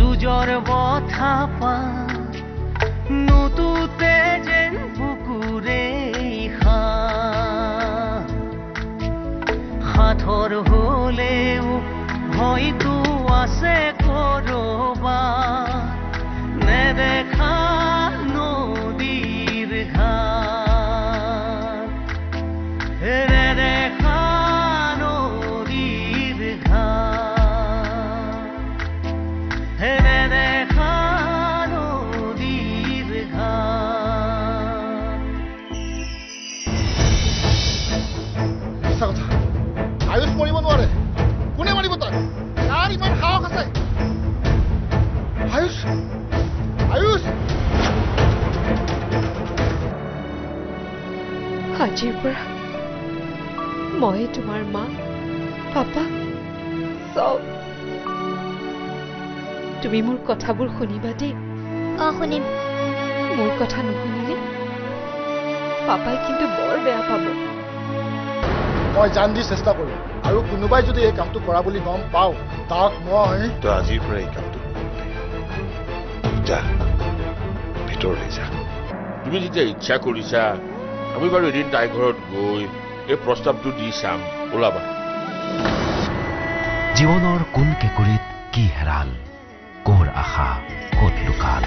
যুঁজৰ বথা পা নুতুতে যেন বুকুৰে সাঁথৰ হলেও হয়তো আছে কৰবা নেদেখা নদীৰ ঘাট নেদেখা নদীৰ ঘাট নেদেখা নদীৰ ঘাট সঁচা কথা আয়ুষ মৰিব নোৱাৰে কোনে মাৰিব তাক তাৰ ইমান সাহস আছে আয়ুষ আয়ুষ আজিৰ পৰা মই তোমাৰ মা পাপা চব তুমি মোৰ কথাবোৰ শুনিবা দেই শুনিম মোৰ কথা নুশুনিলে পাপাই কিন্তু বৰ বেয়া পাব মই জান দি চেষ্টা কৰিম আৰু কোনোবাই যদি এই কামটো কৰা বুলি গম পাওঁ তাক মই তো আজিৰ পৰা এই কামটো যা ভিতৰলৈ যা তুমি যেতিয়া ইচ্ছা কৰিছা আমি বাৰু এদিন তাইৰ ঘৰত গৈ এই প্ৰস্তাৱটো দি চাম ওলাবা জীৱনৰ কোন কেকুৰিত কি হেৰাল কৰ আশা ক'ত লুকাল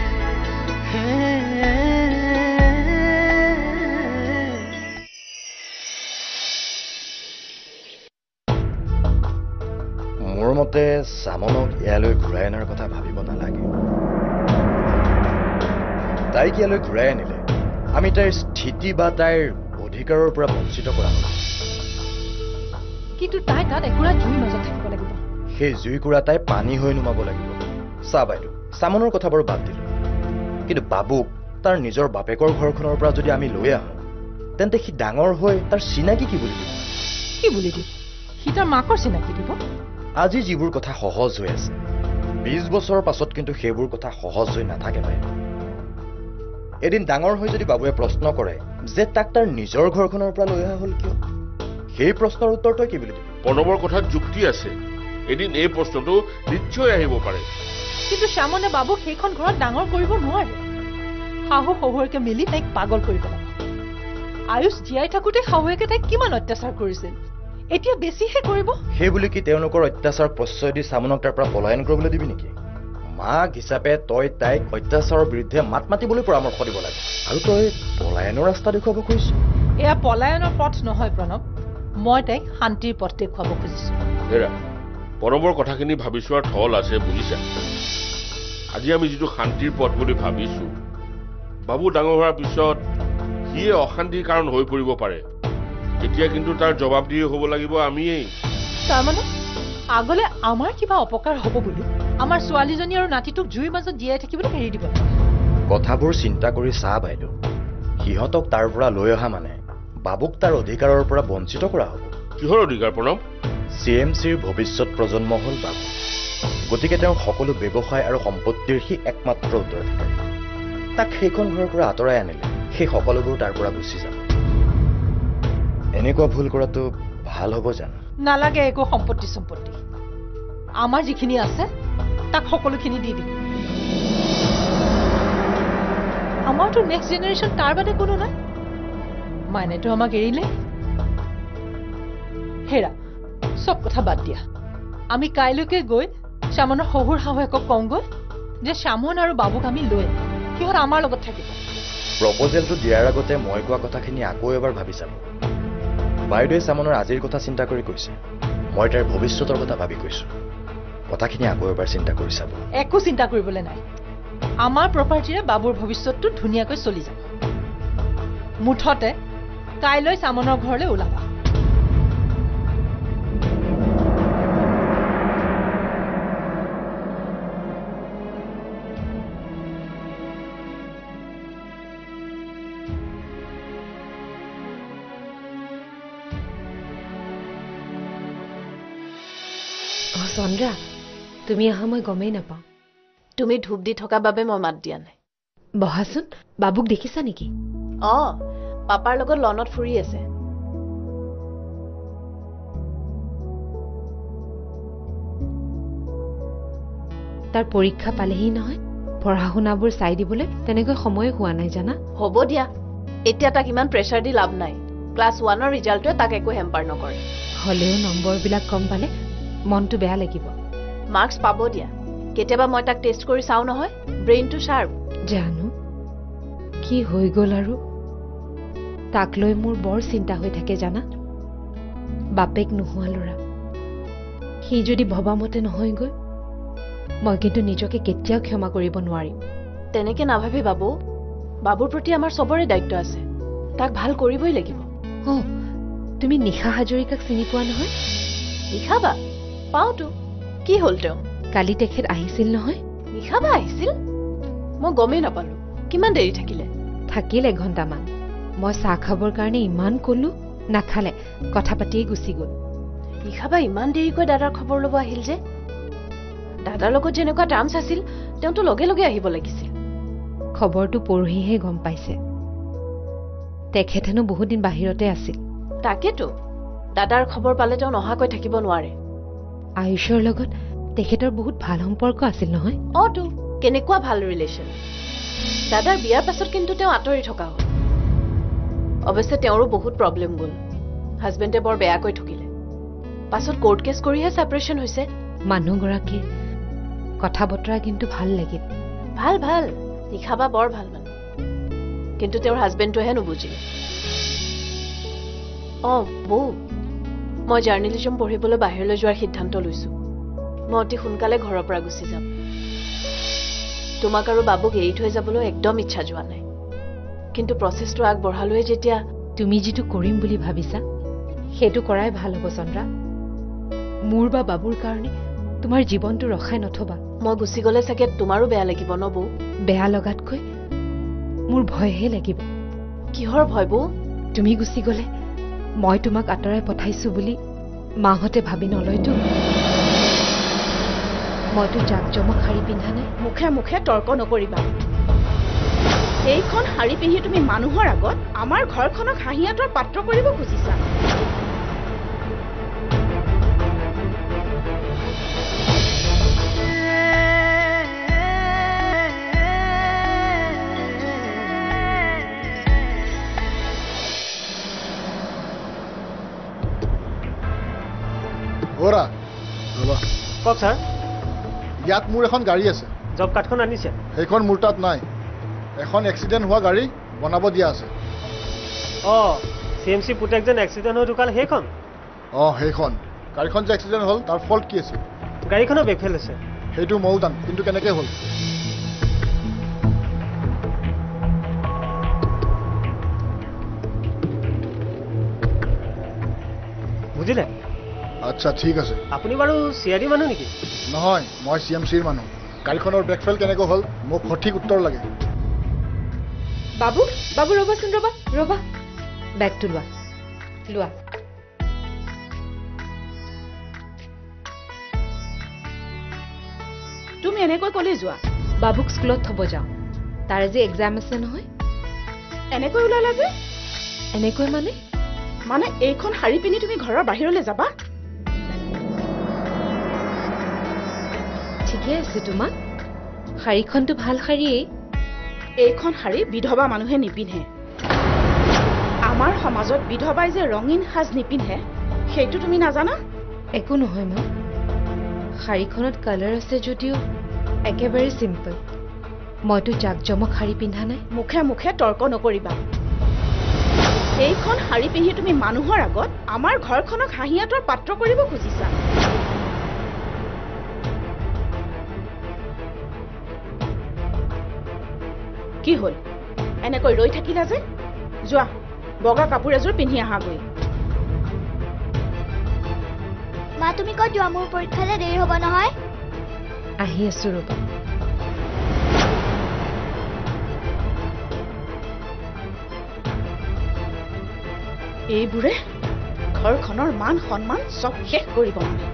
মোৰ মতে চামনক ইয়ালৈ ঘূৰাই অনাৰ কথা ভাবিব নালাগে তাইক ইয়ালৈ ঘূৰাই আনিলে আমি তাইৰ স্থিতি বা তাইৰ অধিকাৰৰ পৰা বঞ্চিত কৰা হ'ব কিন্তু তাই তাত একুৰা জুইৰ মাজত থাকিব লাগিব সেই জুইকুৰা তাই পানী হৈ নুমাব লাগিব চা বাইদেউ চামনৰ কথা বাৰু বাদ দিলোঁ কিন্তু বাবুক তাৰ নিজৰ বাপেকৰ ঘৰখনৰ পৰা যদি আমি লৈ আহোঁ তেন্তে সি ডাঙৰ হৈ তাৰ চিনাকি কি বুলি দিব কি বুলি দিব সি তাৰ মাকৰ চিনাকি দিব আজি যিবোৰ কথা সহজ হৈ আছে 20 বছৰৰ পাছত কিন্তু সেইবোৰ কথা সহজ হৈ নাথাকে বাইদেউ এদিন ডাঙৰ হৈ যদি বাবুৱে প্ৰশ্ন কৰে যে তাক তাৰ নিজৰ ঘৰখনৰ পৰা লৈ অহা হ'ল কিয় সেই প্ৰশ্নৰ উত্তৰ তই কি বুলি দিবি প্ৰণৱৰ কথাত যুক্তি আছে এদিন এই প্ৰশ্নটো নিশ্চয় আহিব পাৰে কিন্তু শ্যামনে বাবুক সেইখন ঘৰত ডাঙৰ কৰিব নোৱাৰে শাহু শহুৰকে মিলি তাইক পাগল কৰি পেলাব আয়ুষ জীয়াই থাকোঁতে শাহুৱেকে তাইক কিমান অত্যাচাৰ কৰিছিল এতিয়া বেছিহে কৰিব সেই বুলি কি তেওঁলোকৰ অত্যাচাৰ প্ৰশ্ৰয় দি চামনক তাৰ পৰা পলায়ন কৰিবলৈ দিবি নেকি মাক হিচাপে তই তাইক অত্যাচাৰৰ বিৰুদ্ধে মাত মাতিবলৈ পৰামৰ্শ দিব লাগে আৰু তই পলায়নৰ ৰাস্তা দেখুৱাব খুজিছ এয়া পলায়নৰ পথ নহয় প্ৰণৱ মই তাইক শান্তিৰ পথ দেখুৱাব খুজিছো হেৰা প্ৰণৱৰ কথাখিনি ভাবি চোৱাৰ থল আছে বুজিছা আজি আমি যিটো শান্তিৰ পথ বুলি ভাবিছো বাবু ডাঙৰ হোৱাৰ পিছত সিয়ে অশান্তিৰ কাৰণ হৈ পৰিব পাৰে এতিয়া কিন্তু তাৰ জবাবদিহি হ'ব লাগিব আমিয়েই তাৰমানে আগলে আমাৰ কিবা অপকাৰ হ'ব বুলি আমাৰ ছোৱালীজনী আৰু নাতিটোক জুইৰ মাজত জীয়াই থাকিবলৈ এৰি দিব কথাবোৰ চিন্তা কৰি চা বাইদেউ সিহঁতক তাৰ পৰা লৈ অহা মানে বাবুক তাৰ অধিকাৰৰ পৰা বঞ্চিত কৰা হ'ব কিহৰ অধিকাৰ প্ৰণৱ CMCৰ ভৱিষ্যত প্ৰজন্ম হ'ল বাবু গতিকে তেওঁৰ সকলো ব্যৱসায় আৰু সম্পত্তিৰ সি একমাত্ৰ উত্তৰাধিকাৰী তাক সেইখন ঘৰৰ পৰা আঁতৰাই আনিলে সেই সকলোবোৰ তাৰ পৰা গুচি যাব এনেকুৱা ভুল কৰাটো ভাল হ'ব জানো নালাগে একো সম্পত্তি আমাৰ যিখিনি আছে তাক সকলোখিনি দি দিম আমাৰতো নেক্সট জেনেৰেশ্যন তাৰ বাদে কোনো নাই মাইনেতো আমাক এৰিলে হেৰা সব কথা বাদ দিয়া আমি কাইলৈকে গৈ শ্যামনৰ শহুৰ শাহুৱেকক কওঁগৈ যে শ্যামন আৰু বাবুক আমি লৈ সিহঁত আমাৰ লগত থাকিব প্ৰপ'জেলটো দিয়াৰ আগতে মই কোৱা কথাখিনি আকৌ এবাৰ ভাবি চাব বাইদেৱে চামনৰ আজিৰ কথা চিন্তা কৰি কৈছে মই তাৰ ভৱিষ্যতৰ কথা ভাবি কৈছো কথাখিনি আকৌ এবাৰ চিন্তা কৰি চাব একো চিন্তা কৰিবলৈ নাই আমাৰ প্ৰপাৰ্টিৰে বাবুৰ ভৱিষ্যতটো ধুনীয়াকৈ চলি যাব মুঠতে কাইলৈ চামনৰ ঘৰলৈ ওলাবা চন্দ্ৰা তুমি অহা মই গমেই নাপাওঁ তুমি ধূপ দি থকা বাবে মই মাত দিয়া নাই বহাচোন বাবুক দেখিছা নেকি পাপাৰ লগত লনত ফুৰি আছে তাৰ পৰীক্ষা পালেহি নহয় পঢ়া শুনাবোৰ চাই দিবলৈ তেনেকৈ সময় হোৱা নাই জানা হ'ব দিয়া এতিয়া তাক ইমান প্ৰেছাৰ দি লাভ নাই ক্লাছ 1ৰ ৰিজাল্টটোৱে তাক একো হেম্পাৰ নকৰে হলেও নম্বৰবিলাক কম পালে মনটো বেয়া লাগিব মাৰ্কছ পাব দিয়া কেতিয়াবা মই তাক টেষ্ট কৰি চাওঁ নহয় ব্ৰেইনটো শাৰ্প জানো কি হৈ গ'ল আৰু তাক লৈ মোৰ বৰ চিন্তা হৈ থাকে জানা বাপেক নোহোৱা ল'ৰা সি যদি ভবামতে নহয়গৈ মই কিন্তু নিজকে কেতিয়াও ক্ষমা কৰিব নোৱাৰিম তেনেকে নাভাবি বাবু বাবুৰ প্ৰতি আমাৰ চবৰে দায়িত্ব আছে তাক ভাল কৰিবই লাগিব তুমি নিশা হাজৰিকাক চিনি পোৱা নহয় নিশাবা পাওঁতো কি হ'ল তেওঁ কালি তেখেত আহিছিল নহয় নিশাবা আহিছিল মই গমেই নাপালো কিমান দেৰি থাকিল এঘণ্টামান মই চাহ খাবৰ কাৰণে ইমান কলো নাখালে কথা পাতিয়ে গুচি গ'ল নিশাবা ইমান দেৰিকৈ দাদাৰ খবৰ ল'ব আহিল যে দাদাৰ লগত যেনেকুৱা টাৰ্মছ আছিল তেওঁতো লগে লগে আহিব লাগিছিল খবৰটো পৰহিহে গম পাইছে তেখেত হেনো বহুত দিন বাহিৰতে আছিল তাকেতো দাদাৰ খবৰ পালে তেওঁ নহাকৈ থাকিব নোৱাৰে আয়ুষৰ লগত তেখেতৰ বহুত ভাল সম্পৰ্ক আছিল নহয় তো কেনেকুৱা ভাল ৰিলেশ্যন দাদাৰ বিয়াৰ পাছত কিন্তু তেওঁ আঁতৰি থকা হ'ল অৱশ্যে তেওঁৰো বহুত প্ৰব্লেম গ'ল হাজবেণ্ডে বৰ বেয়াকৈ ঠকিলে পাছত কোৰ্ট কেছ কৰিহে ছেপাৰেশ্যন হৈছে মানুহগৰাকী কথা বতৰা কিন্তু ভাল লাগিল ভাল ভাল নিশাবা বৰ ভাল মানুহ কিন্তু তেওঁৰ হাজবেণ্ডটোহে নুবুজিলে বৌ মই জাৰ্নেলিজম পঢ়িবলৈ বাহিৰলৈ যোৱাৰ সিদ্ধান্ত লৈছো মই অতি সোনকালে ঘৰৰ পৰা গুচি যাম তোমাক আৰু বাবুক এৰি থৈ যাবলৈ একদম ইচ্ছা যোৱা নাই কিন্তু প্ৰচেছটো আগবঢ়ালৈ যেতিয়া তুমি যিটো কৰিম বুলি ভাবিছা সেইটো কৰাই ভাল হ'ব চন্দ্ৰা মোৰ বা বাবুৰ কাৰণে তোমাৰ জীৱনটো ৰখাই নথবা মই গুচি গ'লে চাগে তোমাৰো বেয়া লাগিব ন বৌ বেয়া লগাতকৈ মোৰ ভয়হে লাগিব কিহৰ ভয় বৌ তুমি গুচি গ'লে মই তোমাক আঁতৰাই পঠাইছো বুলি মাহঁতে ভাবি নলয়তো মইতো জাকজমক শাৰী পিন্ধা নাই মুখে মুখে তৰ্ক নকৰিবা এইখন শাৰী পিন্ধি তুমি মানুহৰ আগত আমাৰ ঘৰখনক হাঁহিয়াতৰ পাত্ৰ কৰিব খুজিছা কওক ছাৰ ইয়াত মোৰ এখন গাড়ী আছে জব কাৰ্ডখন আনিছে সেইখন মোৰ তাত নাই এখন এক্সিডেণ্ট হোৱা গাড়ী বনাব দিয়া আছে CMC পুতেক যেন এক্সিডেণ্ট হৈ ঢুকালে সেইখন সেইখন গাড়ীখন যে এক্সিডেণ্ট হ'ল তাৰ ফল্ট কি আছিল গাড়ীখনৰ ব্ৰেক ফেইল হৈছে সেইটো ময়ো জানো কিন্তু কেনেকৈ হ'ল বুজিলে আচ্ছা ঠিক আছে আপুনি বাৰু CID মানুহ নেকি নহয় মই CMCৰ মানুহ গাড়ীখনৰ ব্ৰেক ফেইল কেনেকৈ হ'ল মোক সঠিক উত্তৰ লাগে বাবু ৰ'বাচোন ৰ'বা বেগটো লোৱা তুমি এনেকৈ ক'লে যোৱা বাবুক স্কুলত থ'ব যাওঁ তাৰ আজি এক্সাম আছে নহয় এনেকৈ ওলালা যে এনেকৈ মানে এইখন শাৰী পিন্ধি তুমি ঘৰৰ বাহিৰলৈ যাবা ঠিকে আছে তোমাক শাৰীখনটো ভাল শাৰীয়েই এইখন শাৰী বিধৱা মানুহে নিপিন্ধে আমাৰ সমাজত বিধৱাই যে ৰঙীন সাজ নিপিন্ধে সেইটো তুমি নাজানা একো নহয় মা শাৰীখনত কালাৰ আছে যদিও একেবাৰে চিম্পল মইতো জাকজমক শাৰী পিন্ধা নাই মুখে মুখে তৰ্ক নকৰিবা এইখন শাৰী পিন্ধি তুমি মানুহৰ আগত আমাৰ ঘৰখনক হাঁহিয়াতৰ পাত্ৰ কৰিব খুজিছা কি হ'ল এনেকৈ ৰৈ থাকিলা যে যোৱা বগা কাপোৰ এযোৰ পিন্ধি আহাগৈ মা তুমি ক'ত যোৱা মোৰ পৰীক্ষালৈ দেৰি হ'ব নহয় আহি আছো ৰ'বা এইবোৰে ঘৰখনৰ মান সন্মান চব শেষ কৰিব মানে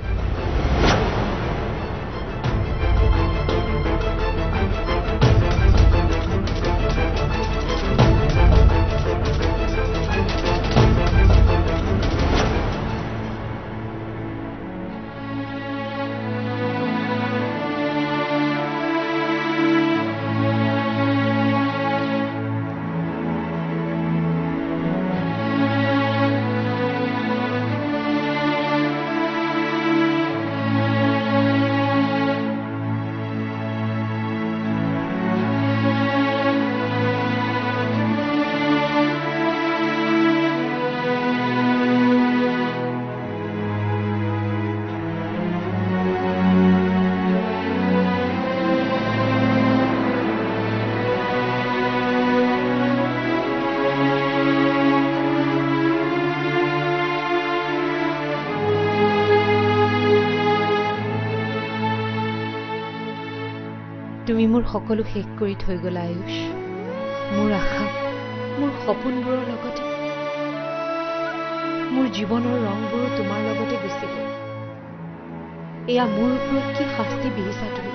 তুমি মোৰ সকলো শেষ কৰি থৈ গলা আয়ুষ। মোৰ আশা, মোৰ সপোনবোৰৰ লগতে মোৰ জীৱনৰ ৰংবোৰো তোমাৰ লগতে গুচি গ'ল। এয়া মোৰ ওপৰত কি শাস্তি বিহিছা তুমি?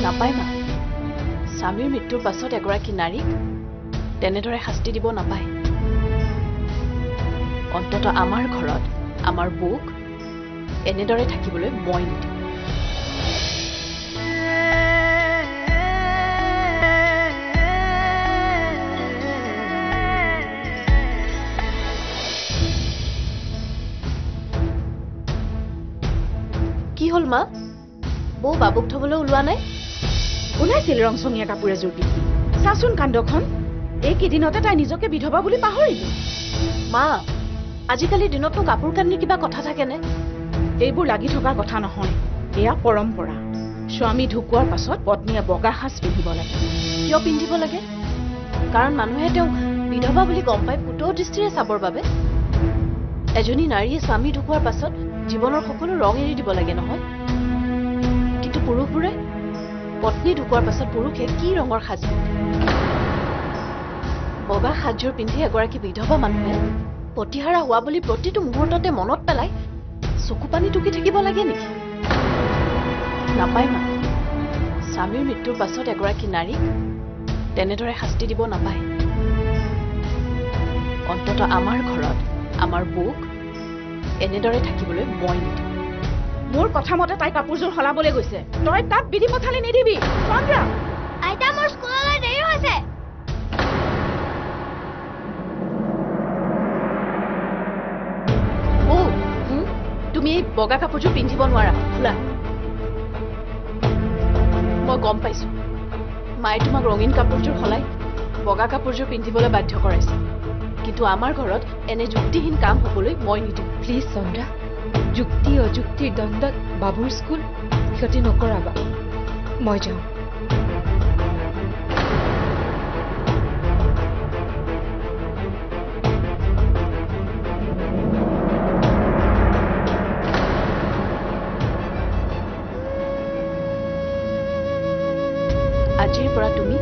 নাপায় মা, স্বামীৰ মৃত্যুৰ পাছত এগৰাকী নাৰীক তেনেদৰে শাস্তি দিব নাপায়। অন্তত আমাৰ ঘৰত আমাৰ বৌক এনেদৰে থাকিবলৈ মই নিদিওঁ। কি হ'ল মা, বৌ বাবুক থবলৈ ওলোৱা নাই? ওলাইছিল ৰংচঙীয়া কাপোৰ এযোৰ পিন্ধি। চাচোন কাণ্ডখন, এইকেইদিনতে তাই নিজকে বিধৱা বুলি পাহৰিলে। মা, আজিকালি দিনতনো কাপোৰ কানি কিবা কথা থাকেনে? এইবোৰ লাগি থকাৰ কথা নহয়, এয়া পৰম্পৰা। স্বামী ঢুকোৱাৰ পাছত পত্নীয়ে বগা সাজ পিন্ধিব লাগে। কিয় পিন্ধিব লাগে? কাৰণ মানুহে তেওঁক বিধৱা বুলি গম পাই পুতৌ দৃষ্টিৰে চাবৰ বাবে। এজনী নাৰীয়ে স্বামী ঢুকোৱাৰ পাছত জীৱনৰ সকলো ৰং এৰি দিব লাগে নহয়? কিন্তু পুৰুষবোৰে পত্নী ঢুকোৱাৰ পাছত পুৰুষে কি ৰঙৰ সাজ পিন্ধে? বগা সাজযোৰ পিন্ধি এগৰাকী বিধৱা মানুহে পতিহাৰা হোৱা বুলি প্ৰতিটো মুহূৰ্ততে মনত পেলাই চকু পানী টুকি থাকিব লাগে নেকি? নাপায় মা, স্বামীৰ মৃত্যুৰ পাছত এগৰাকী নাৰীক তেনেদৰে শাস্তি দিব নাপায়। অন্তত আমাৰ ঘৰত আমাৰ বৌক এনেদৰে থাকিবলৈ মই নিদিওঁ। মোৰ কথা মতে তাই কাপোৰযোৰ সলাবলৈ গৈছে, তই তাক বিধি পথালি নিদিবি। চন্দ্ৰা, আইতা মোৰ স্কুললৈ দেৰি হৈছে। বৌ, তুমি এই বগা কাপোৰযোৰ পিন্ধিব নোৱাৰা, খোলা। মই গম পাইছো মায়ে তোমাক ৰঙীন কাপোৰযোৰ সলাই বগা কাপোৰযোৰ পিন্ধিবলৈ বাধ্য কৰাইছে, কিন্তু আমাৰ ঘৰত এনে যুক্তিহীন কাম হবলৈ মই নিদিওঁ। প্লিজ চন্দ্ৰা, যুক্তি অযুক্তিৰ দ্বন্দ্বত বাবুৰ স্কুল ক্ষতি নকৰাবা। মই যাওঁ। আজিৰ পৰা তুমি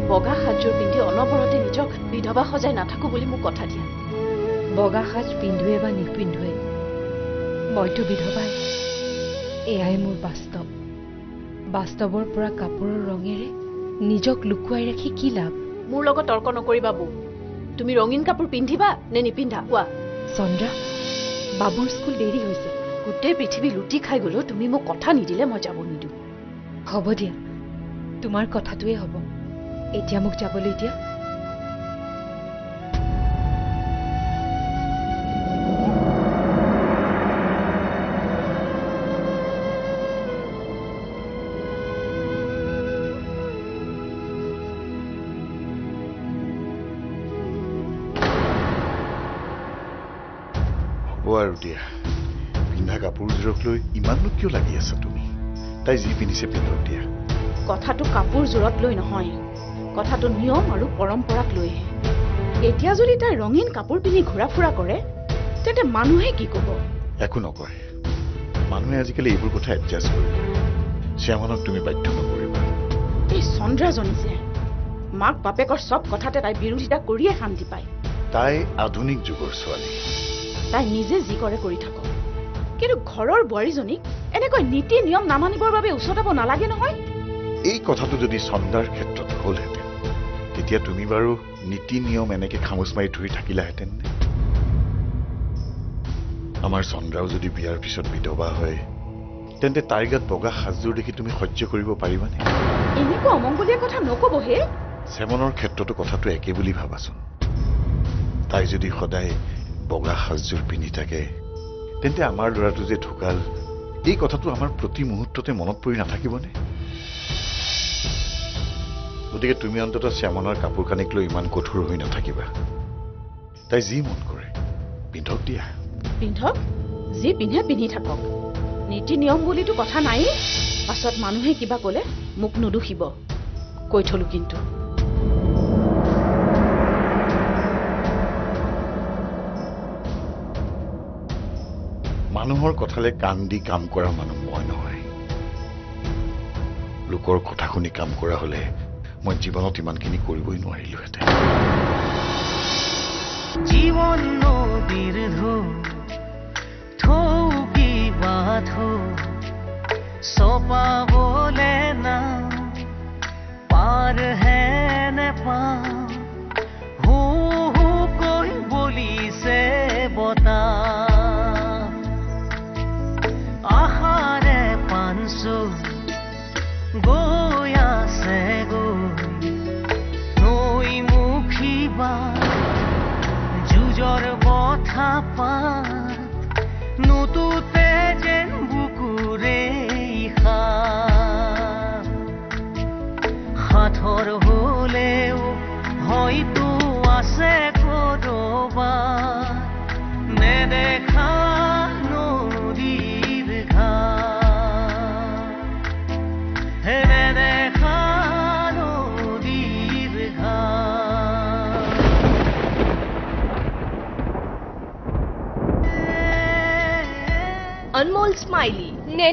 বগা সাজযোৰ পিন্ধি অনবৰতে নিজক বিধৱা সজাই নাথাকো বুলি মোক কথা দিয়া। বগা সাজ পিন্ধোৱে বা নিপিন্ধোৱে, মইতো বিধৱাই। এয়াই মোৰ বাস্তৱ। বাস্তৱৰ পৰা কাপোৰৰ ৰঙেৰে নিজক লুকুৱাই ৰাখি কি লাভ? মোৰ লগত তৰ্ক নকৰিবা বৌ। তুমি ৰঙীন কাপোৰ পিন্ধিবা নে নিপিন্ধা কোৱা? চন্দ্ৰা, বাবুৰ স্কুল দেৰি হৈছে। গোটেই পৃথিৱী লুটি খাই গ'লেও তুমি মোক কথা নিদিলে মই যাব নিদিওঁ। হ'ব দিয়া, তোমাৰ কথাটোৱে হ'ব। এতিয়া মোক যাবলৈ দিয়া। আৰু দিয়া, পিন্ধা কাপোৰযোৰক লৈ ইমাননো কিয় লাগি আছা তুমি? তাই যি পিন্ধিছে পিন্ধক দিয়া। কথাটো কাপোৰযোৰত লৈ নহয়, কথাটো নিয়ম আৰু পৰম্পৰাক লৈহে। এতিয়া যদি তাই ৰঙীন কাপোৰ পিন্ধি ঘূৰা ফুৰা কৰে তেন্তে মানুহে কি ক'ব? একো নকয়, মানুহে আজিকালি এইবোৰ কথা এডজাষ্ট কৰিব। শ্যামনক তুমি বাধ্য নকৰিবা। এই চন্দ্ৰাজনী যে মাক বাপেকৰ চব কথাতে তাই বিৰোধিতা কৰিয়ে শান্তি পায়। তাই আধুনিক যুগৰ ছোৱালী। তাই নিজে যি কৰে কৰি থাকক, কিন্তু ঘৰৰ বোৱাৰীজনীক এনেকৈ নীতি নিয়ম নামানিবৰ বাবে উচতাব নালাগে নহয়। এই কথাটো যদি চন্দ্ৰাৰ ক্ষেত্ৰত হ'লহেঁতেন তেতিয়া তুমি বাৰু নীতি নিয়ম এনেকে খামোচ মাৰি ধৰি থাকিলাহেঁতেন নে? আমাৰ চন্দ্ৰাও যদি বিয়াৰ পিছত বিধৱা হয় তেন্তে তাইৰ গাত বগা সাজযোৰ দেখি তুমি সহ্য কৰিব পাৰিবানে? এনেকুৱা অমংগলীয়া কথা নকবহে। চেমনৰ ক্ষেত্ৰতো কথাটো একে বুলি ভাবাচোন। তাই যদি সদায় বগা সাজযোৰ পিন্ধি থাকে তেন্তে আমাৰ ল'ৰাটো যে ঢুকাল এই কথাটো আমাৰ প্ৰতি মুহূৰ্ততে মনত পৰি নাথাকিবনে? গতিকে তুমি অন্ততঃ শ্যামনৰ কাপোৰ কানিক লৈ ইমান কঠোৰ হৈ নাথাকিবা। তাই যি মন কৰে পিন্ধক দিয়া। পিন্ধক, যি পিন্ধে পিন্ধি থাকক। নীতি নিয়ম বুলিতো কথা নাই। পাছত মানুহে কিবা ক'লে মোক নুদুখিব, কৈ থলো কিন্তু। মানুহৰ কথালে কাণ দি কাম কৰা মানুহ মই নহয়। লোকৰ কথা শুনি কাম কৰা হলে মই জীৱনত ইমানখিনি কৰিবই নোৱাৰিলোহেঁতেন। জীবন নদীর থৌকি বাঁধো সোপা বলে না পার হ্যাঁ নে পা হু হু কই বলি সে বতা আহারে পানসো গোয়া সে গো নই মুখী বা জুজর বথা পাত নুতুতে যেন বুকুরে হাথর হলেও হয়তো আছে করবা নেদেখা নদীর ঘাট নেদেখা নদীর ঘাট Anmol Smiley,